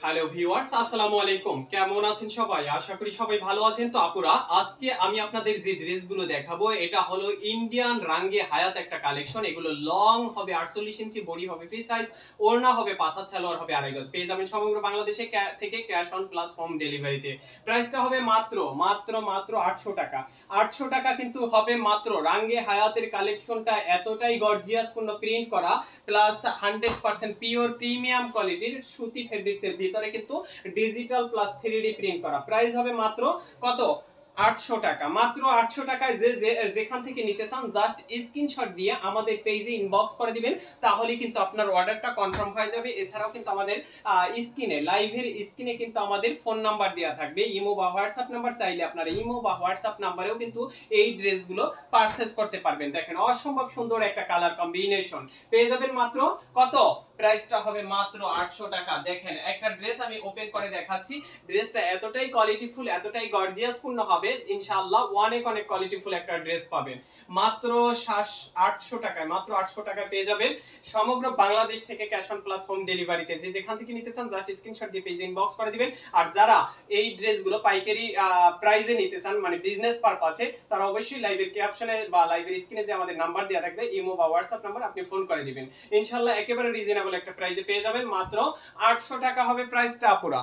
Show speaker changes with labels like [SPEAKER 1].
[SPEAKER 1] Hello viewers, আসসালামু আলাইকুম। কেমন আছেন সবাই? আশা করি সবাই ভালো আছেন। তো আপুরা, আজকে আমি আপনাদের যে ড্রেসগুলো দেখাবো এটা হলো ইন্ডিয়ান রাঙ্গে হায়াত একটা কালেকশন। এগুলো লং হবে 48 ইঞ্চি, বডি হবে ফ্রি সাইজ, ওড়না হবে 5 হাত, সালোয়ার হবে 2.5 গজ। পেয়ে যাবেন সমগ্র বাংলাদেশে থেকে ক্যাশ অন প্লাস হোম ডেলিভারিতে। প্রাইসটা হবে মাত্র 800 টাকা। 800 টাকা কিন্তু হবে মাত্র। রাঙ্গে হায়াতের কালেকশনটা এতটাই গর্জিয়াস পূর্ণ প্রিন্ট করা, প্লাস 100% পিওর প্রিমিয়াম কোয়ালিটির সুতি ফেব্রিক্সের ভিতরে কিন্তু ডিজিটাল প্লাস 3D প্রিন্ট করা। প্রাইস হবে মাত্র কত? 800 টাকা। মাত্র 800 টাকায় যেখান থেকে নিতে চান জাস্ট স্ক্রিনশট দিয়ে আমাদের পেজে ইনবক্স করে দিবেন, তাহলে কিন্তু আপনার অর্ডারটা কনফার্ম হয়ে যাবে। এছাড়াও কিন্তু আমাদের স্ক্রিনে, লাইভের স্ক্রিনে কিন্তু আমাদের ফোন নাম্বার দেওয়া থাকবে, ইমো বা হোয়াটসঅ্যাপ নাম্বার। চাইলে আপনারা ইমো বা হোয়াটসঅ্যাপ নাম্বারেও কিন্তু এই ড্রেসগুলো পারচেজ করতে পারবেন। দেখেন অসম্ভব সুন্দর একটা কালার কম্বিনেশন পেয়ে যাবেন মাত্র কত? প্রাইসটা হবে মাত্র 800 টাকা। দেখেন একটা ড্রেস আমি ওপেন করে দেখাচ্ছি। ড্রেসটা এতটাই কোয়ালিটিফুল, এতটাই গর্জিয়াস পূর্ণ হবে, ইনশাআল্লাহ অনেক অনেক কোয়ালিটিফুল একটা ড্রেস পাবেন মাত্র 800 টাকায়। মাত্র 800 টাকায় পেয়ে যাবেন সমগ্র বাংলাদেশ থেকে ক্যাশ অন প্লাস হোম ডেলিভারিতে। যে যেখান থেকে নিতে চান জাস্ট স্ক্রিনশট দিয়ে পেজে ইনবক্স করে দিবেন। আর যারা এই ড্রেসগুলো পাইকারি প্রাইসে নিতে চান, মানে বিজনেস পারপাসে, তারা অবশ্যই লাইভের ক্যাপশনে বা লাইভের স্ক্রিনে যে আমাদের নাম্বার দেওয়া থাকবে, ইমো বা হোয়াটসঅ্যাপ নাম্বার, আপনি ফোন করে দিবেন। ইনশাআল্লাহ একেবারে রিজনেবল একটা প্রাইসে পেয়ে যাবেন। মাত্র 800 টাকা হবে প্রাইসটা আপুরা।